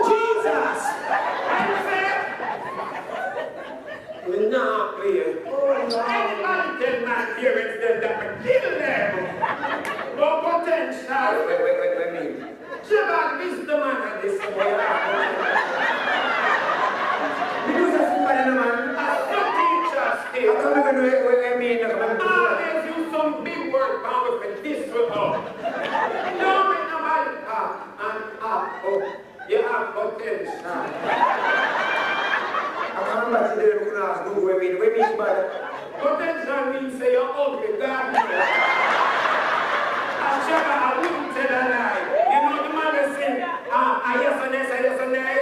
Jesus! We not play. Anybody tell my parents them that I kill them? No potential. Wait. Shebada is the man at this boy. Because that's somebody man. As your teacher still. I can't even know what I mean. I'll you some big word power for this will help. Don't make nobody you have potential. I can't remember today we're going to ask who we mean by potential means say you're ugly, God. I wouldn't tell a lie. You know the man that say, yes and yes,